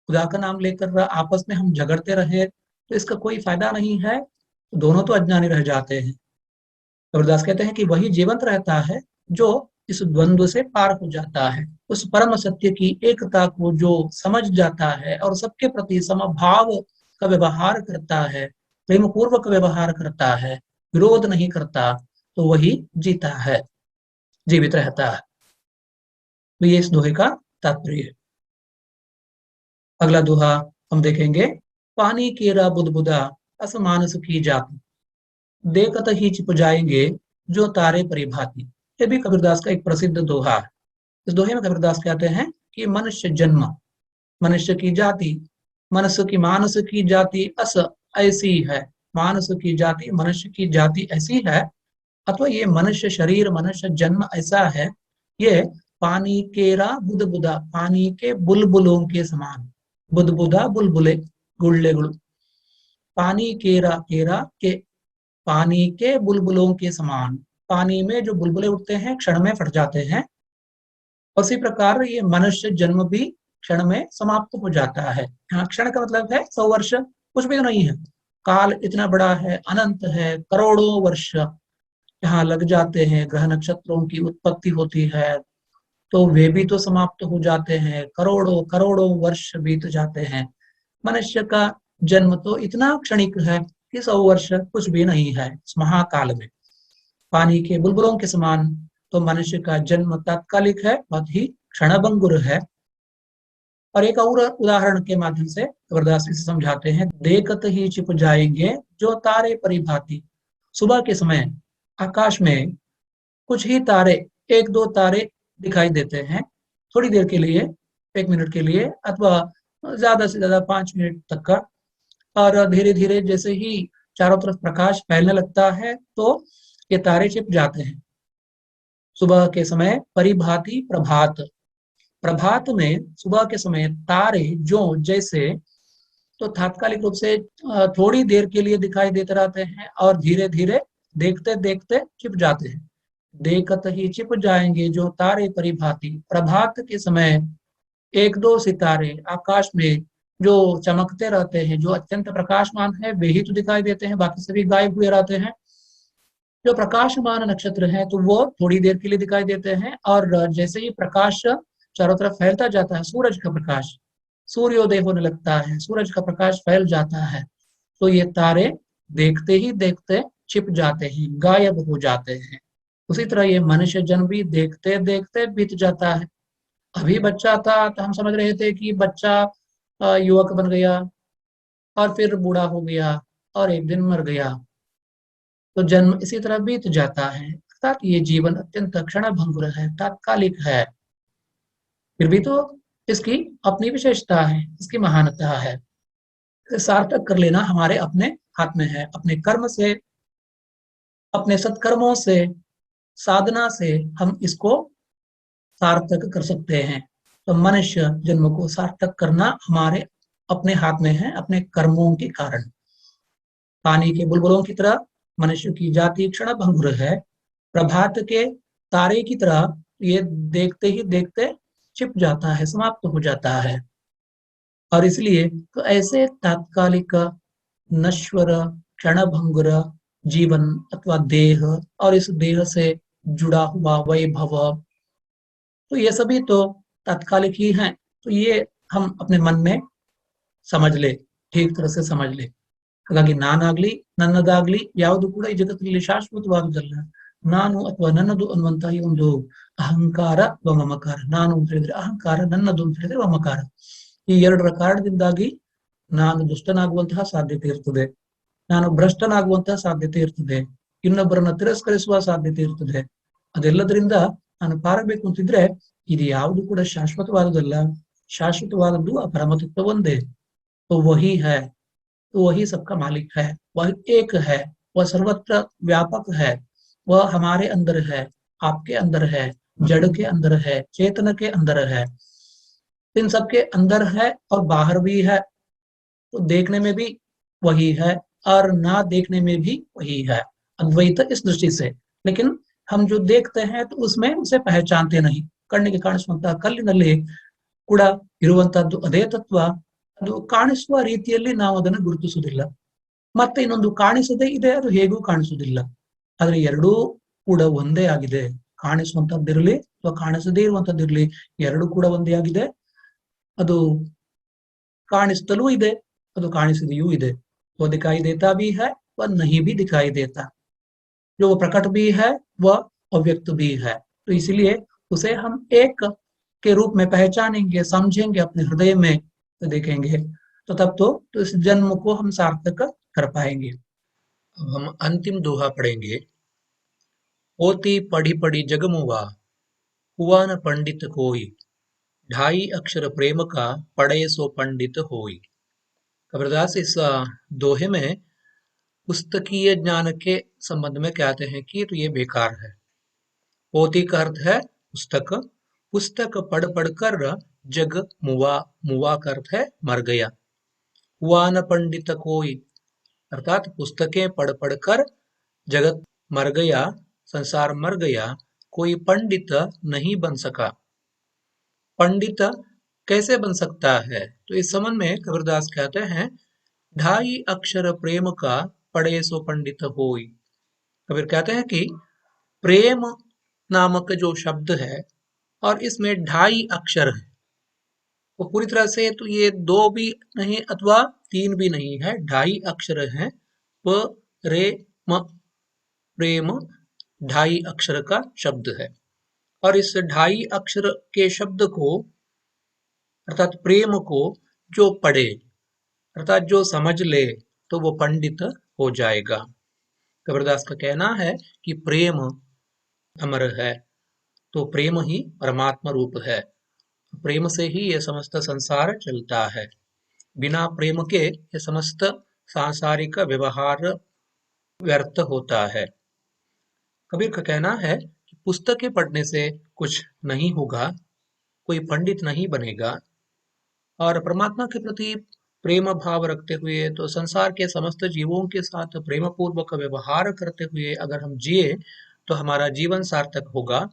S1: खुदा का नाम लेकर आपस में हम झगड़ते रहे तो इसका कोई फायदा नहीं है, तो दोनों तो अज्ञानी रह जाते हैं। कबीरदास कहते हैं कि वही जीवंत रहता है जो इस द्वंद्व से पार हो जाता है, उस परम सत्य की एकता को जो समझ जाता है और सबके प्रति समभाव का व्यवहार करता है, प्रेम पूर्वक व्यवहार करता है, विरोध नहीं करता, तो वही जीता है, जीवित रहता है। तो ये इस दोहे का तात्पर्य है। अगला दोहा हम देखेंगे, पानी केरा बुदबुदा असमानस की जाति, देखत ही छिप जाएंगे जो तारे परिभाति। ये भी कबीरदास का एक प्रसिद्ध दोहा है। इस दोहे में कबीरदास कहते हैं कि मनुष्य जन्म, मनुष्य की जाति, मनस की मानस की जाति अस ऐसी है, मानस की जाति मनुष्य की जाति ऐसी है, अथवा ये मनुष्य शरीर मनुष्य जन्म ऐसा है, ये पानी केरा बुदबुदा, पानी के बुलबुलों के समान, बुदबुदा बुलबुले गुल्लेगुल, पानी केरा, केरा के पानी के बुलबुलों के समान, पानी में जो बुलबुले उठते हैं क्षण में फट जाते हैं, उसी प्रकार ये मनुष्य जन्म भी क्षण में समाप्त हो जाता है। यहाँ क्षण का मतलब है 100 वर्ष, कुछ भी नहीं है। काल इतना बड़ा है, अनंत है, करोड़ों वर्ष यहाँ लग जाते हैं। ग्रह नक्षत्रों की उत्पत्ति होती है तो वे भी तो समाप्त हो जाते हैं, करोड़ों करोड़ों वर्ष बीत जाते हैं। मनुष्य का जन्म तो इतना क्षणिक है कि 100 वर्ष कुछ भी नहीं है इस महाकाल में। पानी के बुलबुलों के समान तो मनुष्य का जन्म तात्कालिक है, बहुत ही क्षणभंगुर है। और एक और उदाहरण के माध्यम से कबीरदास इसे समझाते हैं, देखत ही छिप जाएंगे जो तारे परिभाति। सुबह के समय आकाश में कुछ ही तारे, एक दो तारे दिखाई देते हैं, थोड़ी देर के लिए, 1 मिनट के लिए, अथवा ज्यादा से ज्यादा 5 मिनट तक का। और धीरे धीरे जैसे ही चारों तरफ प्रकाश फैलने लगता है तो ये तारे छिप जाते हैं। सुबह के समय परिभाति प्रभात, प्रभात में सुबह के समय तारे जो जैसे, तो तात्कालिक रूप से थोड़ी देर के लिए दिखाई देते रहते हैं और धीरे धीरे देखते देखते छिप जाते हैं। देखत ही छिप जाएंगे जो तारे परिभाति, प्रभात के समय एक दो सितारे आकाश में जो चमकते रहते हैं, जो अत्यंत प्रकाशमान है, वे ही तो दिखाई देते हैं, बाकी सभी गायब हुए रहते हैं। जो प्रकाशमान नक्षत्र हैं तो वो थोड़ी देर के लिए दिखाई देते हैं, और जैसे ही प्रकाश चारों तरफ फैलता जाता है, सूरज का प्रकाश, सूर्योदय होने लगता है, सूरज का प्रकाश फैल जाता है, तो ये तारे देखते ही देखते छिप जाते हैं, गायब हो जाते हैं। उसी तरह ये मनुष्य जन्म भी देखते देखते बीत जाता है। अभी बच्चा था तो हम समझ रहे थे कि बच्चा युवक बन गया, और फिर बूढ़ा हो गया, और एक दिन मर गया। तो जन्म इसी तरह बीत जाता है, अर्थात ये जीवन अत्यंत क्षणभंगुर है, तात्कालिक है। फिर भी तो इसकी अपनी विशेषता है, इसकी महानता है। इसे सार्थक कर लेना हमारे अपने हाथ में है, अपने कर्म से, अपने सत्कर्मों से, साधना से हम इसको सार्थक कर सकते हैं। तो मनुष्य जन्म को सार्थक करना हमारे अपने हाथ में है, अपने कर्मों के कारण। पानी के बुलबुलों की तरह मनुष्य की जाति क्षण भंगुर है, प्रभात के तारे की तरह ये देखते ही देखते छिप जाता है, समाप्त हो जाता है। और इसलिए तो ऐसे तात्कालिक, नश्वर, क्षणभंगुर जीवन अथवा देह, और इस देह से जुड़ा हुआ वैभव, तो ये सभी तो तात्कालिक ही हैं। तो ये हम अपने मन में समझ ले, ठीक तरह से समझ ले। ಹಾಗಾಗಿ ನಾನಾಗ್ಲಿ ನನ್ನದಾಗ್ಲಿ ಯಾವುದು ಕೂಡ ಈ ಜಗತ್ತಿನಲ್ಲಿ ಶಾಶ್ವತವಾದುದಲ್ಲ. ನಾನು ಅಥವಾ ನನ್ನದು ಅನ್ನುವಂತಹ ಈ ಒಂದು ಅಹಂಕಾರ ಅಥವಾ ಮಮಕಾರ, ನಾನು ಅಂತ ಹೇಳಿದ್ರೆ ಅಹಂಕಾರ, ನನ್ನದು ಅಂತ ಹೇಳಿದ್ರೆ ಮಮಕಾರ, ಈ ಎರಡರ ಕಾರಣದಿಂದಾಗಿ ನಾನು ದುಷ್ಟನಾಗುವಂತಹ ಸಾಧ್ಯತೆ ಇರ್ತದೆ, ನಾನು ಭ್ರಷ್ಟನಾಗುವಂತಹ ಸಾಧ್ಯತೆ ಇರ್ತದೆ, ಇನ್ನೊಬ್ಬರನ್ನ ತಿರಸ್ಕರಿಸುವ ಸಾಧ್ಯತೆ ಇರ್ತದೆ. ಅದೆಲ್ಲದರಿಂದ ನಾನು ಪಾರಬೇಕು ಅಂತಿದ್ರೆ ಇದು ಯಾವುದು ಕೂಡ ಶಾಶ್ವತವಾದುದಲ್ಲ. ಶಾಶ್ವತವಾದದ್ದು ಆ ಪರಮತತ್ವ ಒಂದೇ. तो वही है, तो वही सबका मालिक है, वह एक है, वह सर्वत्र व्यापक है, वह हमारे अंदर है, आपके अंदर है, जड़ के अंदर है, चेतन के अंदर है, इन सबके अंदर है और बाहर भी है। तो देखने में भी वही है और ना देखने में भी वही है, अद्वैत इस दृष्टि से। लेकिन हम जो देखते हैं तो उसमें उसे पहचानते नहीं। ಕಣ್ಣಿಗೆ ಕಾಣಿಸುವಂತಹ ಕಲ್ಲಿನಲ್ಲಿ ಕೂಡ ಇರುವಂತಹದ್ದು ಅದೇ ತತ್ವ, ಅದು ಕಾಣಿಸುವ ರೀತಿಯಲ್ಲಿ ನಾವು ಅದನ್ನು ಗುರುತಿಸುವುದಿಲ್ಲ. ಮತ್ತೆ ಇನ್ನೊಂದು ಕಾಣಿಸದೇ ಇದೆ, ಅದು ಹೇಗೂ ಕಾಣಿಸುವುದಿಲ್ಲ. ಆದ್ರೆ ಎರಡೂ ಕೂಡ ಒಂದೇ ಆಗಿದೆ. ಕಾಣಿಸುವಂತಹದ್ದಿರಲಿ ಅಥವಾ ಕಾಣಿಸದೇ ಇರುವಂತಹದ್ದಿರಲಿ, ಎರಡು ಕೂಡ ಒಂದೇ ಆಗಿದೆ. ಅದು ಕಾಣಿಸುತ್ತಲೂ ಇದೆ, ಅದು ಕಾಣಿಸದೆಯೂ ಇದೆ. वो दिखाई देता भी है, वह नहीं भी दिखाई देता। जो वो प्रकट भी है, वह अव्यक्त भी है। तो इसलिए उसे हम एक के रूप में पहचानेंगे, समझेंगे अपने हृदय में, तो देखेंगे, तो तब तो इस जन्म को हम सार्थक कर पाएंगे। अब हम अंतिम दोहा पढ़ेंगे। होती पढ़ी पढ़ी जगमुआ, हुआ न पंडित कोई, ढाई अक्षर प्रेम का, पढ़े सो पंडित होई। कबीरदास इस दोहे में पुस्तकीय ज्ञान के संबंध में कहते हैं कि तो ये बेकार है। पोथी का अर्थ है पुस्तक, पुस्तक पढ़ पढ़ कर जग मुआ, मुआ का अर्थ है मर गया। हुआ न पंडित कोई, अर्थात पुस्तकें पढ़ पढ़ कर जगत मर गया, संसार मर गया, कोई पंडित नहीं बन सका। पंडित कैसे बन सकता है? तो इस संबंध में कबीरदास कहते हैं, ढाई अक्षर प्रेम का, पढ़े सो पंडित होई। कबीर कहते हैं कि प्रेम नामक जो शब्द है और इसमें ढाई अक्षर है, वो पूरी तरह से तो ये दो भी नहीं अथवा तीन भी नहीं है, ढाई अक्षर है। प रे म, प्रेम ढाई अक्षर का शब्द है। और इस ढाई अक्षर के शब्द को अर्थात प्रेम को जो पढ़े अर्थात जो समझ ले तो वो पंडित हो जाएगा। कबीरदास का कहना है कि प्रेम अमर है, तो प्रेम ही परमात्मा रूप है। प्रेम से ही ये समस्त संसार चलता है। बिना प्रेम के ये समस्त सांसारिक व्यवहार व्यर्थ होता है। कबीर का कहना है कि पुस्तकें पढ़ने से कुछ नहीं होगा, कोई पंडित नहीं बनेगा, और परमात्मा के प्रति प्रेम भाव रखते हुए तो संसार के समस्त जीवों के साथ प्रेम पूर्वक व्यवहार करते हुए अगर हम जिए तो हमारा जीवन सार्थक होगा।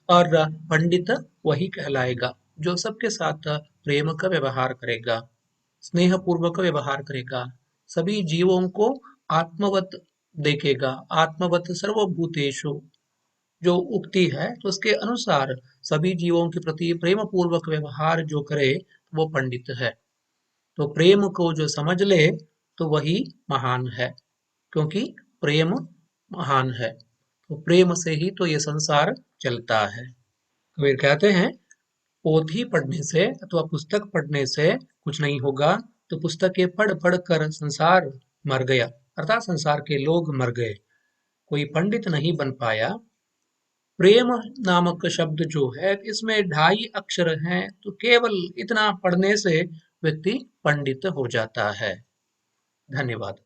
S1: और पंडित वही कहलाएगा जो सबके साथ प्रेम का व्यवहार करेगा, स्नेह पूर्वक व्यवहार करेगा, सभी जीवों को आत्मवत देखेगा। आत्मवत सर्वभूतेषु जो उक्ति है तो उसके अनुसार सभी जीवों के प्रति प्रेम पूर्वक व्यवहार जो करे वो पंडित है। तो प्रेम को जो समझ ले तो वही महान है, क्योंकि प्रेम महान है। तो प्रेम से ही तो ये संसार चलता है। कबीर कहते हैं, पोथी पढ़ने से अथवा पुस्तक पढ़ने से कुछ नहीं होगा, तो पुस्तकें पढ़ पढ़ कर संसार मर गया, अर्थात संसार के लोग मर गए, कोई पंडित नहीं बन पाया। प्रेम नामक शब्द जो है इसमें 2.5 अक्षर हैं, तो केवल इतना पढ़ने से व्यक्ति पंडित हो जाता है। धन्यवाद।